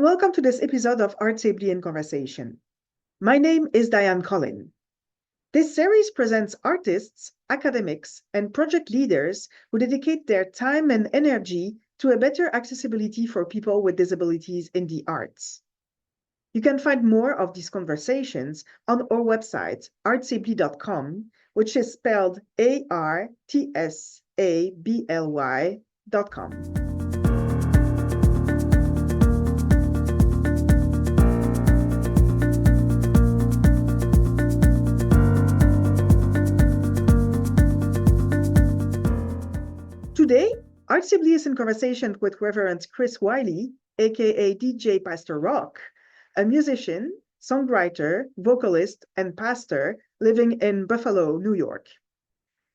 welcome to this episode of ArtsAbly in Conversation. My name is Diane Collin. This series presents artists, academics, and project leaders who dedicate their time and energy to a better accessibility for people with disabilities in the arts. You can find more of these conversations on our website, artsably.com, which is spelled ArtsAbly.com. Today, ArtsAbly is in conversation with Reverend Chris Wylie, aka DJ Pastor Rock, a musician, songwriter, vocalist, and pastor living in Buffalo, New York.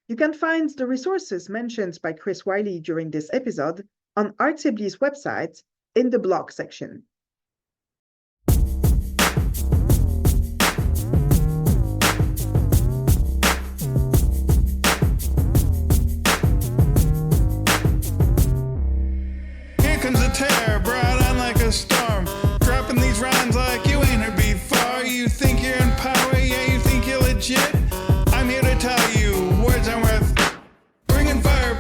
You can find the resources mentioned by Chris Wylie during this episode on ArtsAbly's website in the blog section. Brought on like a storm, dropping these rhymes like you ain't heard before. You think you're in power, yeah, you think you're legit. I'm here to tell you, words aren't worth. Bringing fire,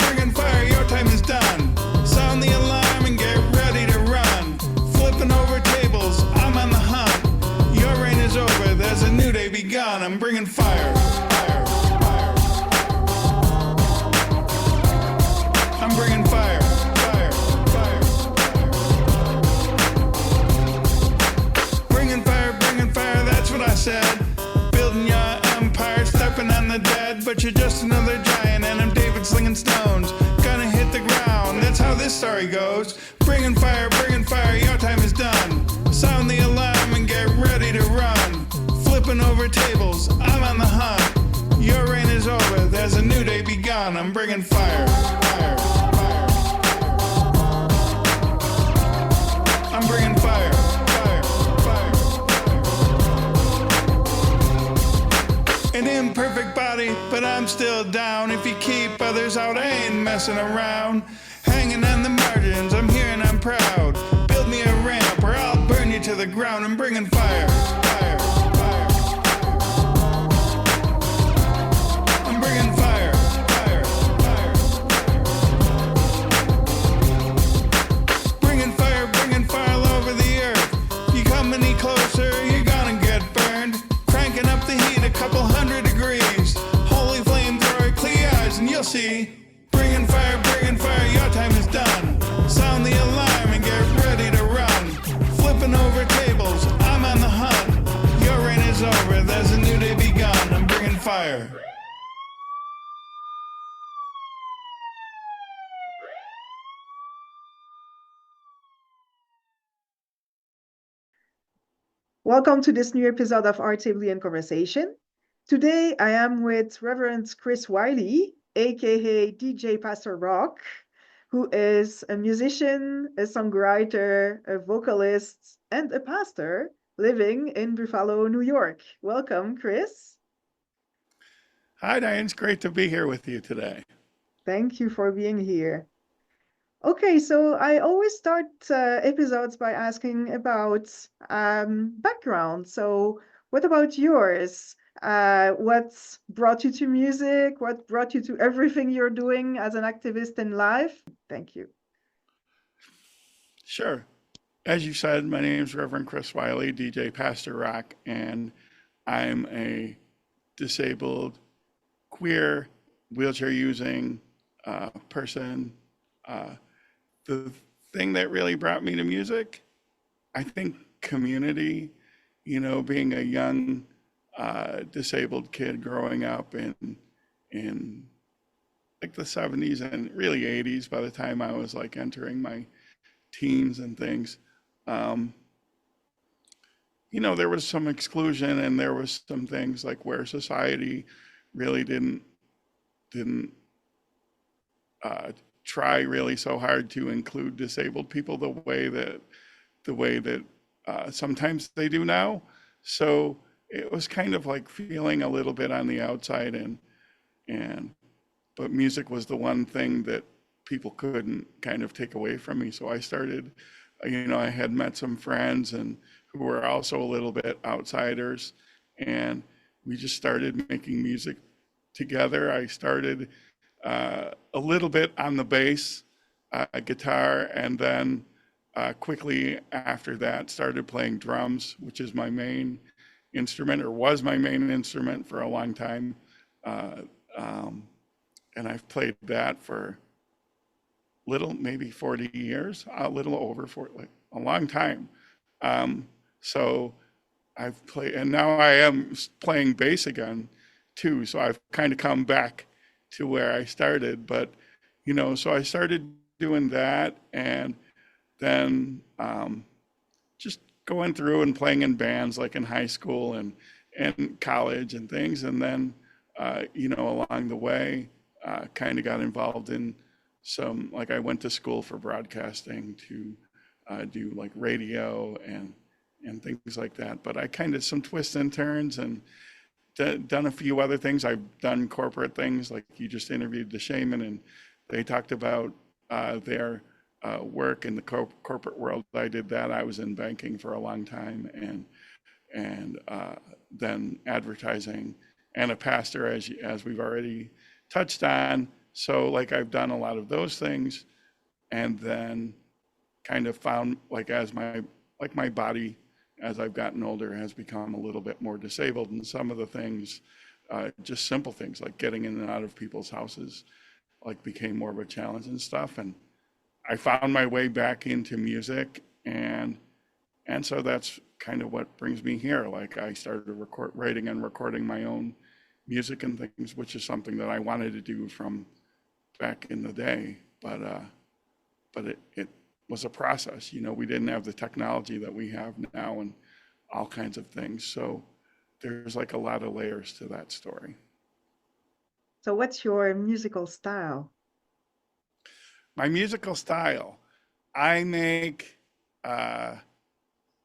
your time is done. Sound the alarm and get ready to run. Flipping over tables, I'm on the hunt. Your reign is over, there's a new day begun. I'm bringing fire, fire, fire. I'm bringing fire. Said, building your empire, stepping on the dead, but you're just another giant, and I'm David slinging stones, gonna hit the ground. That's how this story goes. Bringing fire, your time is done. Sound the alarm and get ready to run. Flipping over tables, I'm on the hunt. Your reign is over, there's a new day begun. I'm bringing fire, fire, fire. I'm bringing fire. An imperfect body, but I'm still down. If you keep others out, I ain't messing around. Hanging on the margins, I'm here and I'm proud. Build me a ramp or I'll burn you to the ground. I'm bringing fire, fire, fire. I'm bringing fire, fire, fire. Bringing fire all over the earth. You come any closer, you're gonna get burned. Cranking up the heat a couple 100 degrees. Holy flamethrower, clear your eyes and you'll see. Bringing fire, your time is done. Sound the alarm and get ready to run. Flipping over tables, I'm on the hunt. Your reign is over, there's a new day begun. I'm bringing fire. Welcome to this new episode of ArtsAbly in Conversation. Today, I am with Reverend Chris Wylie, aka DJ Pastor Rock, who is a musician, a songwriter, a vocalist, and a pastor living in Buffalo, New York. Welcome, Chris. Hi, Diane. It's great to be here with you today. Thank you for being here. Okay, so I always start episodes by asking about background. So what about yours? What brought you to music? What brought you to everything you're doing as an activist in life? Thank you. Sure. As you said, my name is Reverend Chris Wylie, DJ Pastor Rock, and I'm a disabled, queer, wheelchair-using person. The thing that really brought me to music, I think community, being a young disabled kid growing up in like the 70s and really 80s by the time I was like entering my teens and things. There was some exclusion and there was some things like where society really didn't try really so hard to include disabled people the way that sometimes they do now. So it was kind of like feeling a little bit on the outside but music was the one thing that people couldn't kind of take away from me. So I started I had met some friends and who were also a little bit outsiders, and we just started making music together. I started a little bit on the bass, guitar, and then quickly after that started playing drums, which is my main instrument, or was my main instrument for a long time. Uh, um, and I've played that for maybe 40 years, a little over 40, like a long time. So I've played, and now I am playing bass again too. So I've kind of come back to where I started. But, so I started doing that, and then just going through and playing in bands like in high school and college and things. And then, along the way, kind of got involved in like I went to school for broadcasting to do like radio and things like that. But I kind of some twists and turns and done a few other things. I've done corporate things, like you just interviewed the Shaman, and they talked about their work in the corporate world. I did that. I was in banking for a long time, and then advertising, and a pastor, as we've already touched on. So like I've done a lot of those things, and then kind of found like my body as I've gotten older has become a little bit more disabled, and some of the things, just simple things like getting in and out of people's houses, like became more of a challenge and stuff. And I found my way back into music, and so that's kind of what brings me here. Like I started writing and recording my own music and things, which is something that I wanted to do from back in the day, but it was a process. We didn't have the technology that we have now and all kinds of things. So there's like a lot of layers to that story. So what's your musical style? My musical style, I make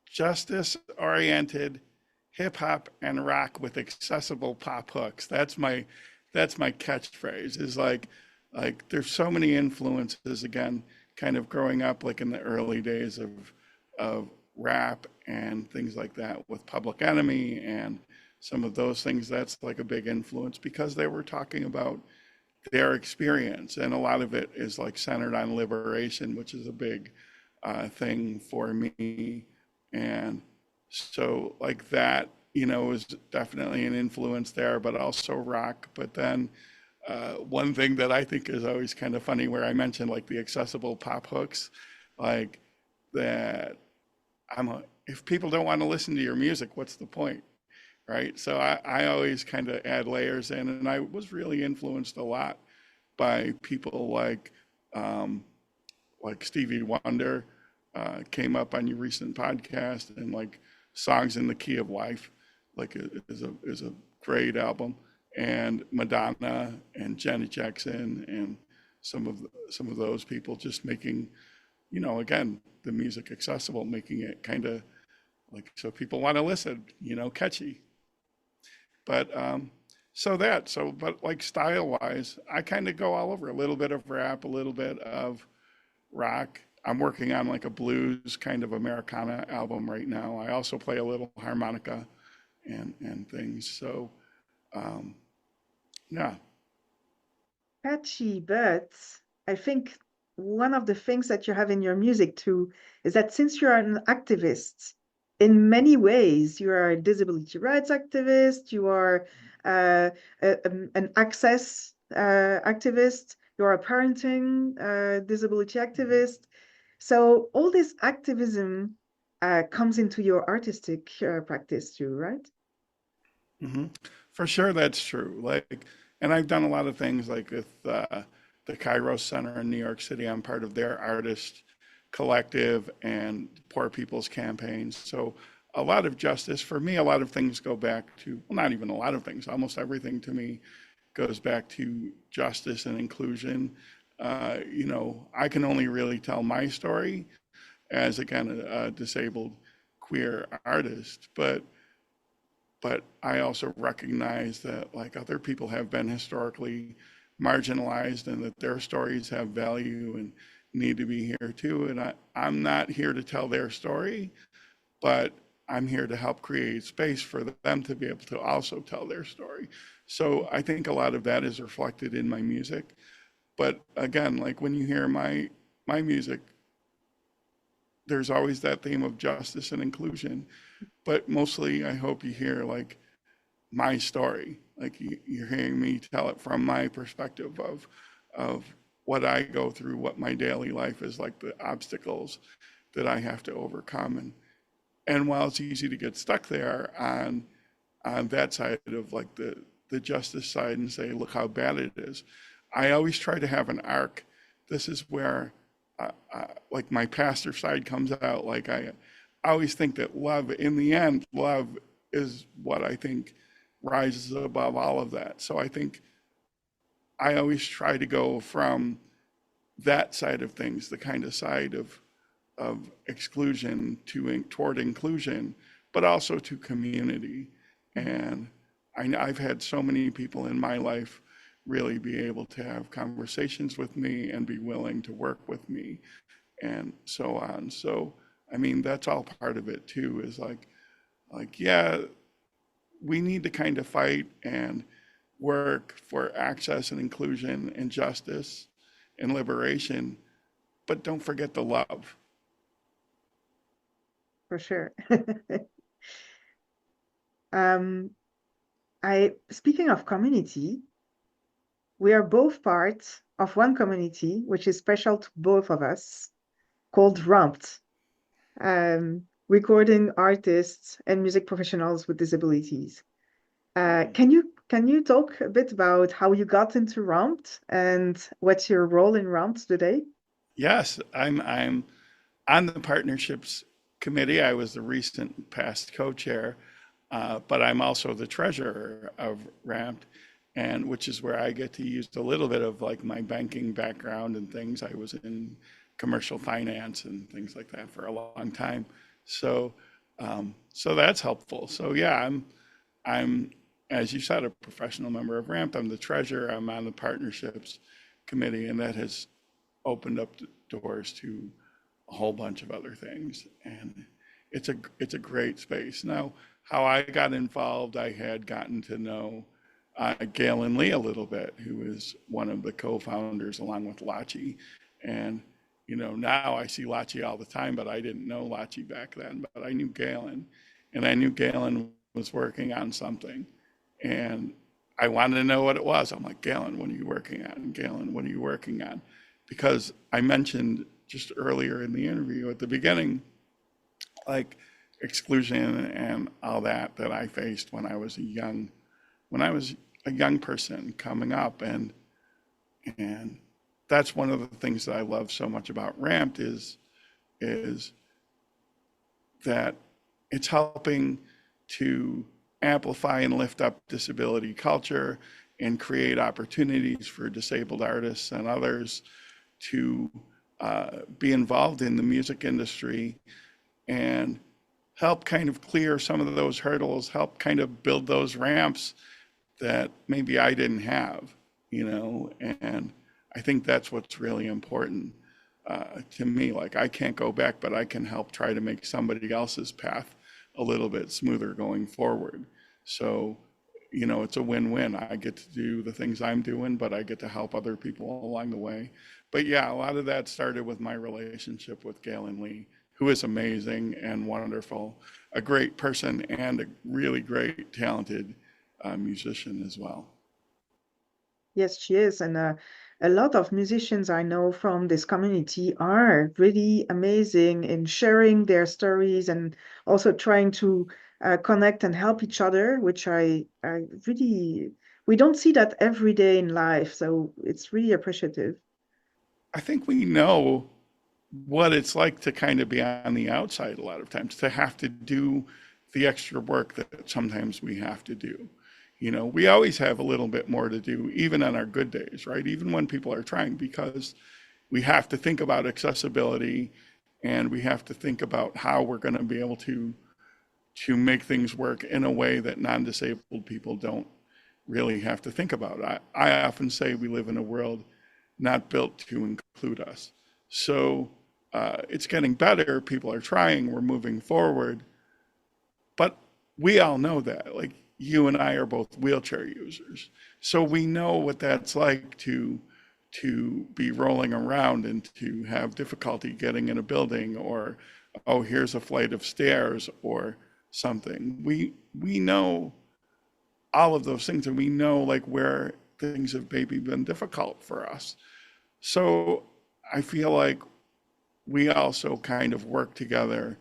justice-oriented hip hop and rock with accessible pop hooks. That's my catchphrase. Is like there's so many influences, again, kind of growing up like in the early days of rap and things like that with Public Enemy and some of those things. That's like a big influence because they were talking about their experience, and a lot of it is like centered on liberation, which is a big thing for me. And so like that, is definitely an influence there, but also rock. But then one thing that I think is always kind of funny, where I mentioned like the accessible pop hooks, like that if people don't want to listen to your music, what's the point? Right? So I always kind of add layers in, and I was really influenced a lot by people like Stevie Wonder, came up on your recent podcast, and like Songs in the Key of Life, like is a great album, and Madonna and Janet Jackson and some of those people just making, again, the music accessible, making it kind of like so people want to listen, catchy. But but like style wise, I kind of go all over, a little bit of rap, a little bit of rock. I'm working on like a blues kind of Americana album right now. I also play a little harmonica and things. So, yeah. Catchy, but I think one of the things that you have in your music too is that since you're an activist, in many ways, you are a disability rights activist, you are an access activist, you're a parenting disability activist. So all this activism comes into your artistic practice too, right? Hmm. For sure, that's true. Like, and I've done a lot of things like with the Kairos Center in New York City. I'm part of their artist collective and Poor People's campaigns. So a lot of justice for me, a lot of things go back to, well, not even a lot of things, almost everything to me goes back to justice and inclusion. I can only really tell my story as, again, a disabled queer artist, but I also recognize that like other people have been historically marginalized, and that their stories have value and need to be here too. And I'm not here to tell their story, but I'm here to help create space for them to be able to also tell their story. So I think a lot of that is reflected in my music. But again, like when you hear my music, there's always that theme of justice and inclusion. But mostly I hope you hear like my story. Like you're hearing me tell it from my perspective of what I go through, what my daily life is like, the obstacles that I have to overcome. And while it's easy to get stuck there on that side of like the justice side and say, look how bad it is, I always try to have an arc. This is where like my pastor side comes out. Like I always think that love, in the end, love is what I think rises above all of that. So I think I always try to go from that side of things, the kind of side of exclusion toward inclusion, but also to community. And I've had so many people in my life really be able to have conversations with me and be willing to work with me and so on. So, I mean, that's all part of it too, is like, yeah, we need to kind of fight and work for access and inclusion and justice and liberation, but don't forget the love. For sure. Speaking of community, we are both part of one community, which is special to both of us, called RAMPT, recording artists and music professionals with disabilities. Can you talk a bit about how you got into RAMPT and what's your role in RAMPT today? Yes, I'm on the partnerships committee. I was the recent past co-chair, but I'm also the treasurer of RAMPT, and which is where I get to use a little bit of like my banking background and things. I was in commercial finance and things like that for a long time. So that's helpful. So yeah, I'm, as you said, a professional member of RAMPT. I'm the treasurer. I'm on the partnerships committee, and that has opened up doors to a whole bunch of other things. And it's a great space. Now, how I got involved, I had gotten to know Galen Lee a little bit, who is one of the co-founders along with Lachi. And, you know, now I see Lachi all the time, but I didn't know Lachi back then, but I knew Galen. And I knew Galen was working on something. And I wanted to know what it was. I'm like, Galen, what are you working on? And Galen, what are you working on? Because I mentioned just earlier in the interview at the beginning, like exclusion and all that I faced when I was a young person coming up. And that's one of the things that I love so much about RAMPT is that it's helping to amplify and lift up disability culture and create opportunities for disabled artists and others to be involved in the music industry and help kind of clear some of those hurdles, help kind of build those ramps that maybe I didn't have, you know. And I think that's what's really important to me. Like, I can't go back, but I can help try to make somebody else's path a little bit smoother going forward. So, you know, it's a win-win. I get to do the things I'm doing, but I get to help other people along the way. But yeah, a lot of that started with my relationship with Galen Lee, who is amazing and wonderful, a great person and a really great, talented musician as well. Yes, she is. And a lot of musicians I know from this community are really amazing in sharing their stories and also trying to connect and help each other, which I really, we don't see that every day in life. So it's really appreciative. I think we know what it's like to kind of be on the outside a lot of times, to have to do the extra work that sometimes we have to do. You know, we always have a little bit more to do, even on our good days, right? Even when people are trying, because we have to think about accessibility and we have to think about how we're going to be able to make things work in a way that non-disabled people don't really have to think about. I often say we live in a world not built to include us. So it's getting better. People are trying. We're moving forward. But we all know that. Like you and I are both wheelchair users, so we know what that's like to be rolling around and to have difficulty getting in a building, or oh, here's a flight of stairs or something. We know all of those things, and we know like where things have maybe been difficult for us. So I feel like we also kind of work together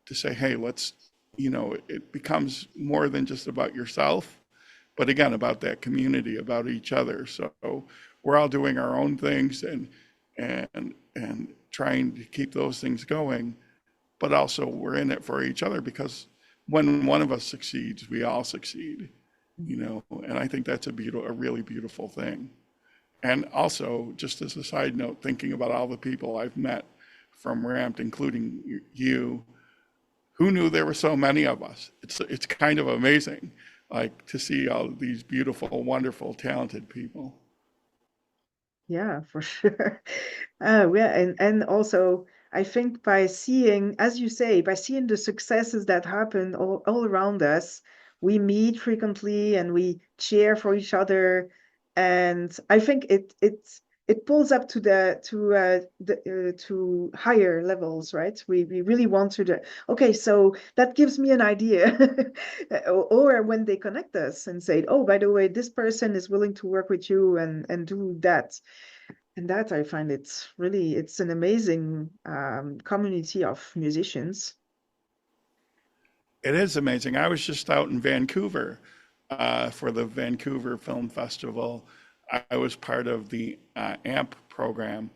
to say, hey, let's, it becomes more than just about yourself, but again, about that community, about each other. So we're all doing our own things and trying to keep those things going, but also we're in it for each other, because when one of us succeeds, we all succeed, and I think that's a really beautiful thing. And also, just as a side note, thinking about all the people I've met from Ramped, including you, who knew there were so many of us? It's kind of amazing, like to see all of these beautiful, wonderful, talented people. Yeah, for sure. Yeah, and also I think by seeing, as you say, by seeing the successes that happen all around us, we meet frequently and we cheer for each other, and I think it pulls up to to higher levels, right? We really want to okay, so that gives me an idea. Or when they connect us and say, oh, by the way, this person is willing to work with you and do that. And that I find it's an amazing community of musicians. It is amazing. I was just out in Vancouver for the Vancouver Film Festival. I was part of the AMP program,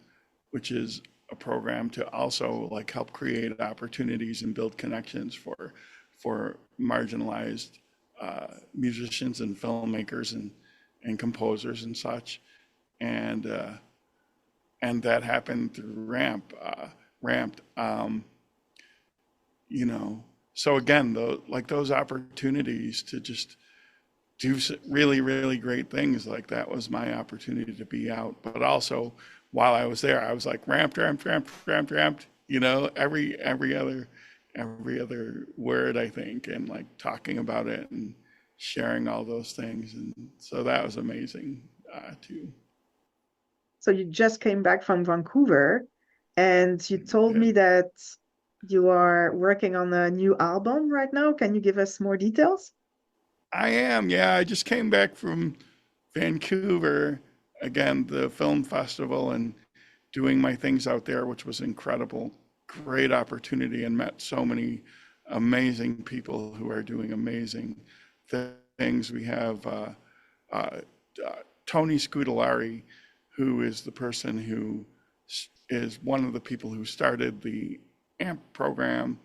which is a program to also like help create opportunities and build connections for marginalized musicians and filmmakers and composers and such. And that happened through Ramped. So again, those opportunities to just do really, really great things, like that was my opportunity to be out. But also, while I was there, I was like ramped, every other word, I think, and like talking about it and sharing all those things. And so that was amazing too. So you just came back from Vancouver and you told Yeah. me that you are working on a new album right now. Can you give us more details? I am, yeah. I just came back from Vancouver, again, the film festival, and doing my things out there, which was incredible. Great opportunity, and met so many amazing people who are doing amazing things. We have uh, Tony Scudolari, who is the person who is one of the people who started the AMP program,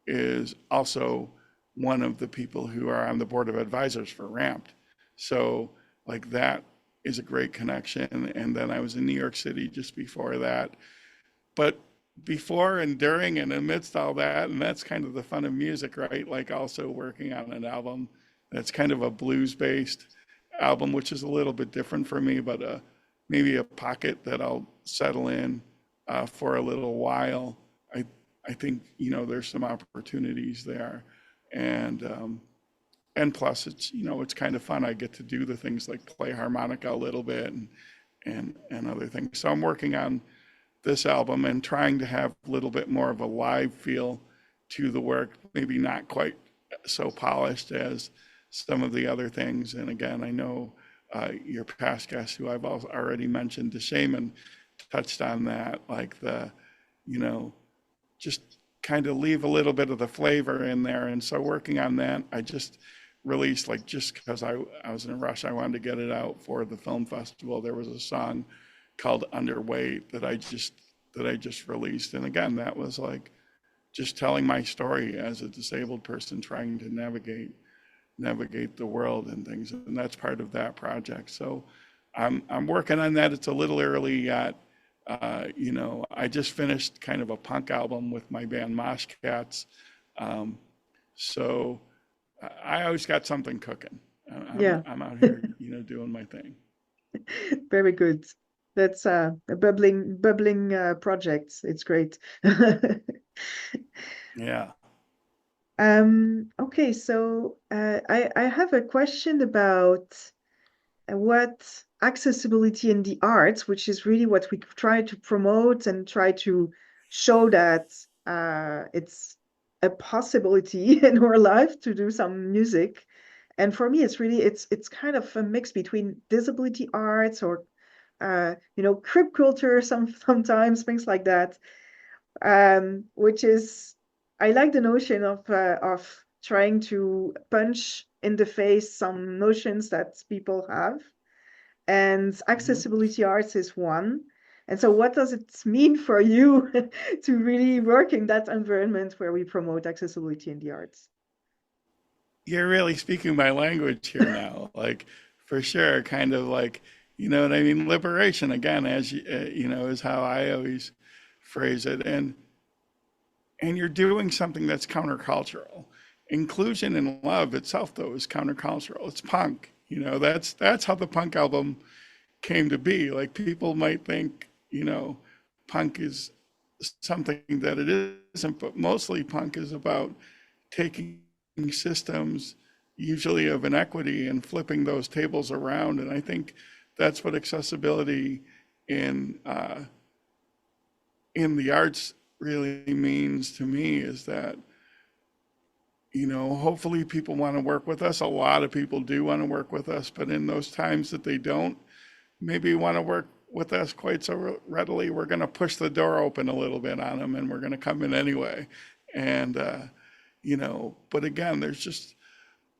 is also one of the people who are on the board of advisors for Ramped. So like that is a great connection. And then I was in New York City just before that. But before and during and amidst all that, and that's kind of the fun of music, right? Like also working on an album that's kind of a blues-based album, which is a little bit different for me, but maybe a pocket that I'll settle in for a little while. I think, there's some opportunities there. And plus it's kind of fun. I get to do the things like play harmonica a little bit and other things. So I'm working on this album and trying to have a little bit more of a live feel to the work, maybe not quite so polished as some of the other things. And again, I know your past guest, who I've already mentioned, DeShaman, touched on that, like just kind of leave a little bit of the flavor in there. And so working on that, I just released, like, just because I was in a rush, I wanted to get it out for the film festival. There was a song called Underweight that I just released. And again, that was like just telling my story as a disabled person trying to navigate the world and things. And that's part of that project. So I'm working on that. It's a little early yet. I just finished kind of a punk album with my band Mosh Cats. So I always got something cooking. Yeah, I'm out here, doing my thing. very good. That's a bubbling project. It's great. Yeah. Okay, so I have a question about what accessibility in the arts, which is really what we try to promote and try to show that it's a possibility in our life to do some music. And for me, it's really it's kind of a mix between disability arts or crip culture, sometimes things like that, which is I like the notion of trying to punch in the face some notions that people have, and Mhm. accessibility arts is one. And so, what does it mean for you to really work in that environment where we promote accessibility in the arts? You're really speaking my language here now. Like, for sure, kind of like, you know what I mean? Liberation, again, as you know, is how I always phrase it. And you're doing something that's countercultural. Inclusion in love itself, though, is countercultural. It's punk. You know, that's how the punk album came to be. Like, people might think, you know, punk is something that it isn't, but mostly punk is about taking systems, usually of inequity, and flipping those tables around. And I think that's what accessibility in uh, in the arts really means to me, is that, you know, hopefully people want to work with us. A lot of people do want to work with us, but in those times that they don't maybe want to work with us quite so readily, we're going to push the door open a little bit on them, and we're going to come in anyway. And you know, but again, there's just,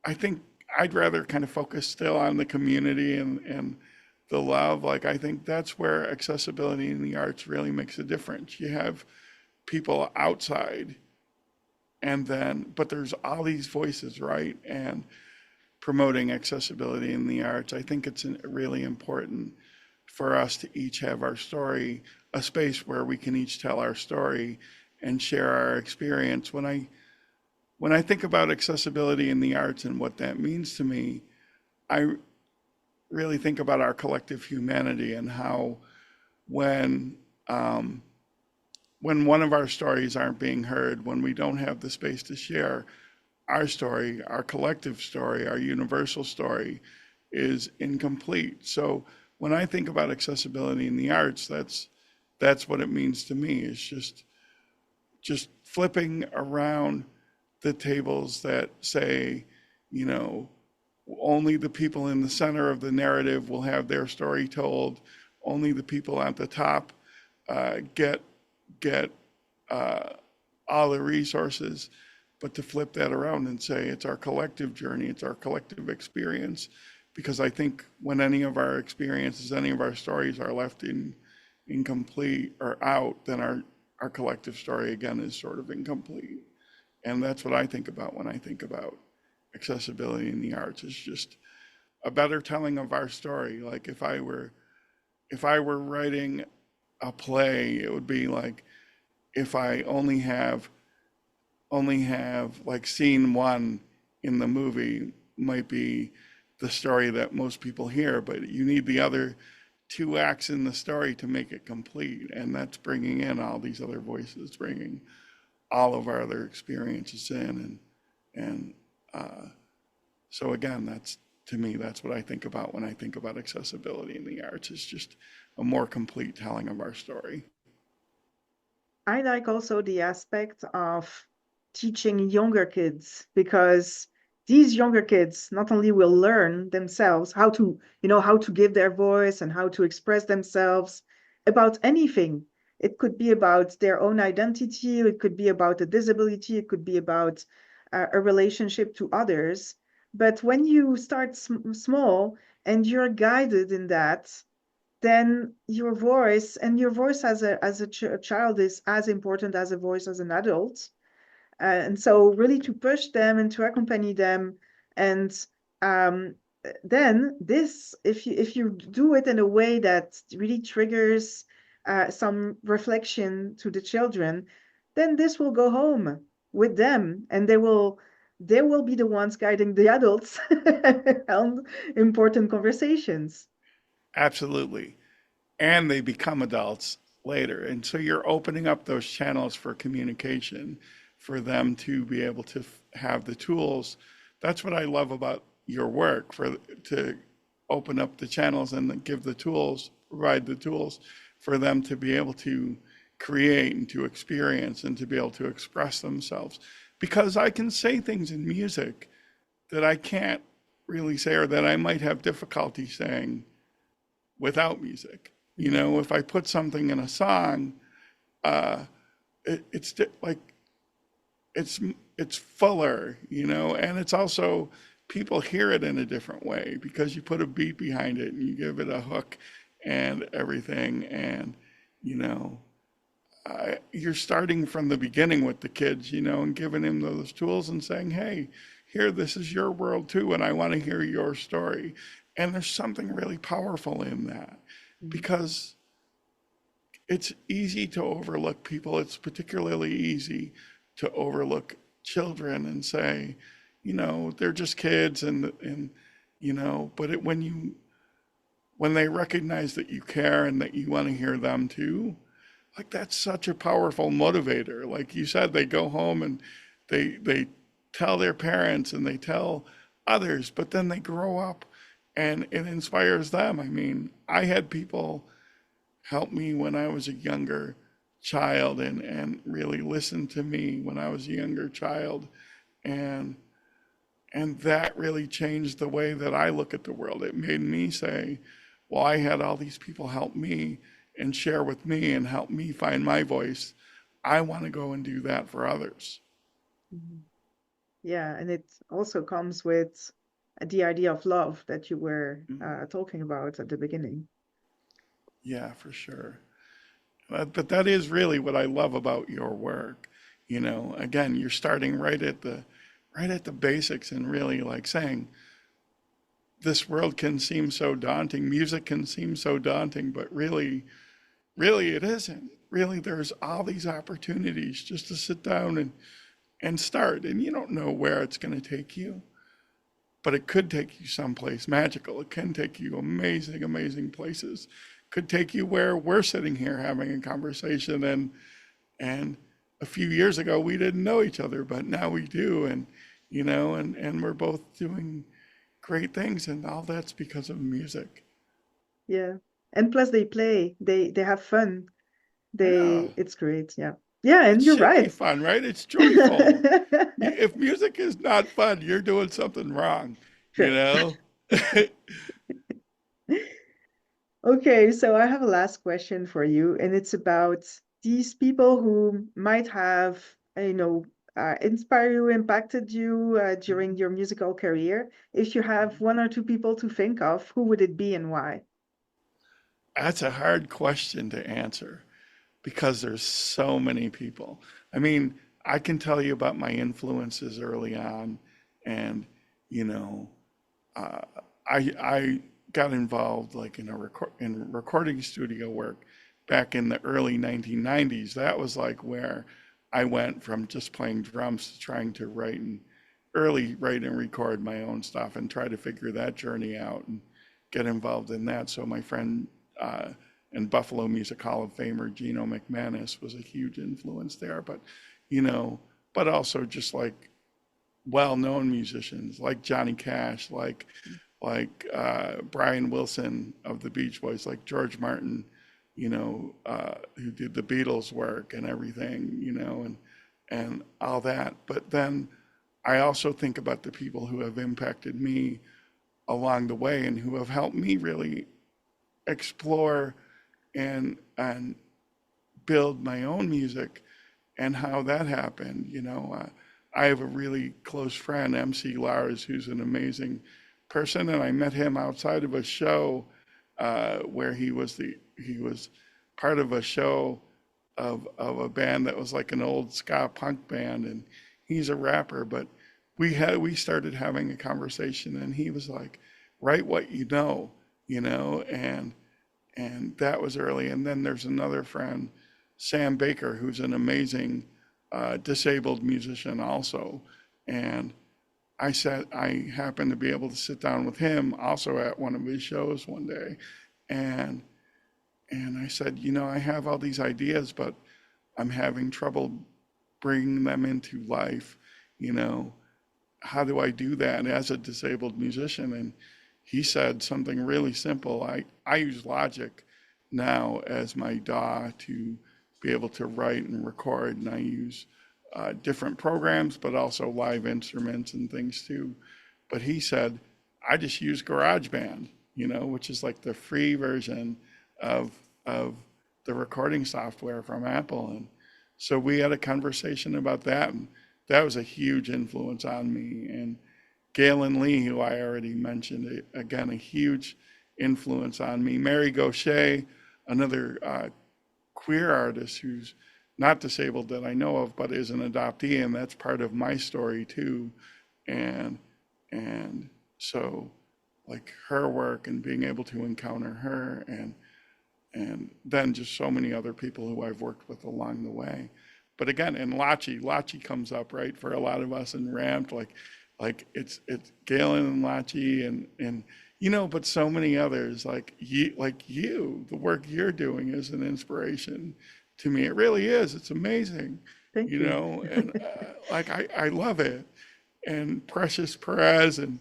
I think I'd rather kind of focus still on the community and the love. Like, I think that's where accessibility in the arts really makes a difference. You have people outside, and then, but there's all these voices, right? And promoting accessibility in the arts, I think it's really important for us to each have our story, a space where we can each tell our story and share our experience. When I think about accessibility in the arts and what that means to me, I really think about our collective humanity, and how when um, when one of our stories aren't being heard, when we don't have the space to share our story, our collective story, our universal story is incomplete. So when I think about accessibility in the arts, that's what it means to me. Is just flipping around the tables that say, you know, only the people in the center of the narrative will have their story told. Only the people at the top get uh, all the resources. But to flip that around and say it's our collective journey, it's our collective experience, because I think when any of our experiences, any of our stories are left incomplete or out, then our collective story again is sort of incomplete. And that's what I think about when I think about accessibility in the arts, is just a better telling of our story. Like, if I were writing a play, it would be like, if I only have like scene one in the movie might be the story that most people hear, but you need the other two acts in the story to make it complete. And that's bringing in all these other voices, bringing all of our other experiences in. And so again, that's, to me, that's what I think about when I think about accessibility in the arts, is just a more complete telling of our story. I like also the aspect of teaching younger kids, because these younger kids not only will learn themselves how to, how to give their voice and how to express themselves about anything. It could be about their own identity, it could be about a disability, it could be about a relationship to others. But when you start small and you're guided in that, then your voice as a child is as important as a voice as an adult. And so really to push them and to accompany them, and um, then this, if you do it in a way that really triggers some reflection to the children, then this will go home with them, and they will be the ones guiding the adults on important conversations. Absolutely. and they become adults later. And so you're opening up those channels for communication for them to be able to have the tools. That's what I love about your work, for to open up the channels and give the tools, provide the tools for them to be able to create and to experience and to be able to express themselves. Because I can say things in music that I can't really say, or that I might have difficulty saying without music. You know, if I put something in a song, it's like it's fuller, you know, and it's also, people hear it in a different way because you put a beat behind it and you give it a hook and everything, and you know, you're starting from the beginning with the kids, you know, and giving them those tools and saying, hey, here, this is your world too, and I want to hear your story. And there's something really powerful in that, because it's easy to overlook people. It's particularly easy to overlook children and say, you know, they're just kids, and you know, but when they recognize that you care and that you want to hear them too, like, that's such a powerful motivator. Like you said, they go home and they tell their parents and they tell others, but then they grow up and it inspires them. I mean, I had people help me when I was a younger child and really listen to me when I was a younger child. And that really changed the way that I look at the world. It made me say, well, I had all these people help me and share with me and help me find my voice. I want to go and do that for others. Mhm. Yeah, and it also comes with the idea of love that you were talking about at the beginning. Yeah, for sure. But that is really what I love about your work. You know, again, you're starting right at the basics, and really like saying, this world can seem so daunting, music can seem so daunting, but really it isn't. Really, there's all these opportunities just to sit down and start, and you don't know where it's going to take you, but it could take you someplace magical. It can take you amazing places. Could take you where we're sitting here having a conversation, and a few years ago we didn't know each other, but now we do, and you know, and we're both doing great things, and all that's because of music. Yeah. And plus they play, they have fun. Yeah, It's great. Yeah. Yeah, it and you're should be right. fun, right? It's joyful. If music is not fun, you're doing something wrong, you Sure. know? Okay, so I have a last question for you, and it's about these people who might have, inspired you, impacted you during your musical career. If you have one or two people to think of, who would it be and why? That's a hard question to answer because there's so many people. I mean, I can tell you about my influences early on, and you know, uh, I got involved like in recording studio work back in the early 1990s. That was like where I went from just playing drums to trying to write and record my own stuff and try to figure that journey out and get involved in that. So my friend uh, and Buffalo Music Hall of Famer Gino McManus was a huge influence there. But you know, but also just like well-known musicians like Johnny Cash, like Brian Wilson of the Beach Boys, like George Martin, you know, who did the Beatles work and everything, you know, and all that. But then I also think about the people who have impacted me along the way and who have helped me really explore and build my own music and how that happened. You know, I have a really close friend, MC Lars, who's an amazing person, and I met him outside of a show where he was part of a show of a band that was like an old ska punk band, and he's a rapper. But we started having a conversation, and he was like, "Write what you know," and that was early. And then there's another friend, Sam Baker, who's an amazing disabled musician also, and I happened to be able to sit down with him also at one of his shows one day, and And I said, I have all these ideas, but I'm having trouble bringing them into life. You know, how do I do that as a disabled musician? And he said something really simple. I use Logic now as my DAW to be able to write and record, and I use different programs, but also live instruments and things too. But he said, I just use GarageBand, which is like the free version of the recording software from Apple. And so we had a conversation about that, and that was a huge influence on me. And Galen Lee, who I already mentioned, again, a huge influence on me. Mary Gaucher, another queer artist who's not disabled that I know of, but is an adoptee, and that's part of my story too. And so like her work and being able to encounter her, and then just so many other people who I've worked with along the way. But again, and Lachi comes up, right, for a lot of us in Ramped, like it's Galen and Lachi and but so many others like you, the work you're doing is an inspiration to me. It really is. It's amazing. Thank you. And like I love it. And Precious Perez, and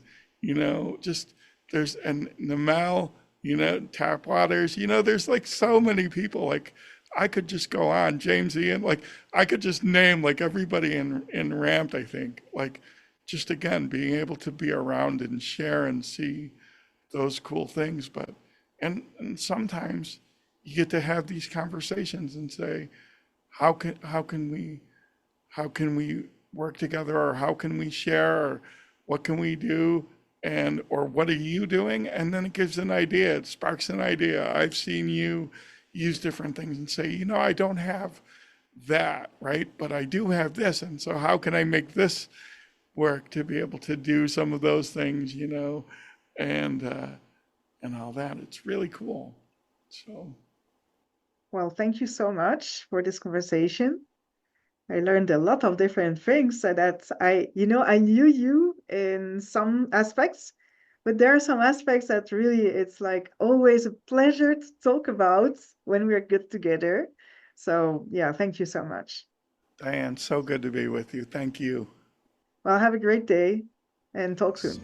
just there's, and Namel, Tap Waters, there's like so many people. Like I could just go on, James Ian, like I could just name like everybody in Ramped, I think. Like just again being able to be around and share and see those cool things. But and sometimes you get to have these conversations and say, how can we work together, or how can we share, or what can we do, and or what are you doing? And then it gives an idea, it sparks an idea. I've seen you use different things and say, I don't have that, right? But I do have this, and so how can I make this work to be able to do some of those things, and all that. It's really cool. So. Well, thank you so much for this conversation. I learned a lot of different things so that I knew you in some aspects, but there are some aspects that really, it's like always a pleasure to talk about when we're good together. So yeah, thank you so much. Diane, so good to be with you. Thank you. Well, have a great day and talk soon.